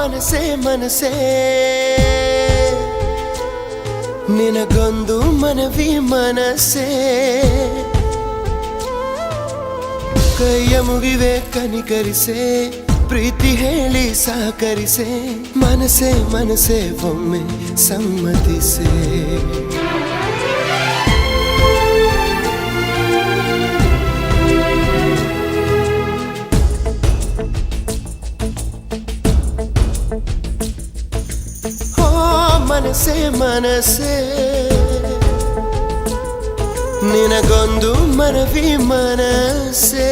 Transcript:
ಮನಸೇ ಮನಸೇ ನಿನಗೊಂದು ಮನವಿ ಮನಸೇ ಕೈಯ ಮುಗಿವೆ ಕನಿಕರಿಸೆ ಪ್ರೀತಿ ಹೇಳಿ ಸಹಕರಿಸೆ ಮನಸೇ ಮನಸೇ ಒಮ್ಮೆ ಸಮ್ಮತಿಸೆ ಮನಸೇ ಮನಸೇ ನಿನಗೊಂದು ಮನವಿ ಮನಸೇ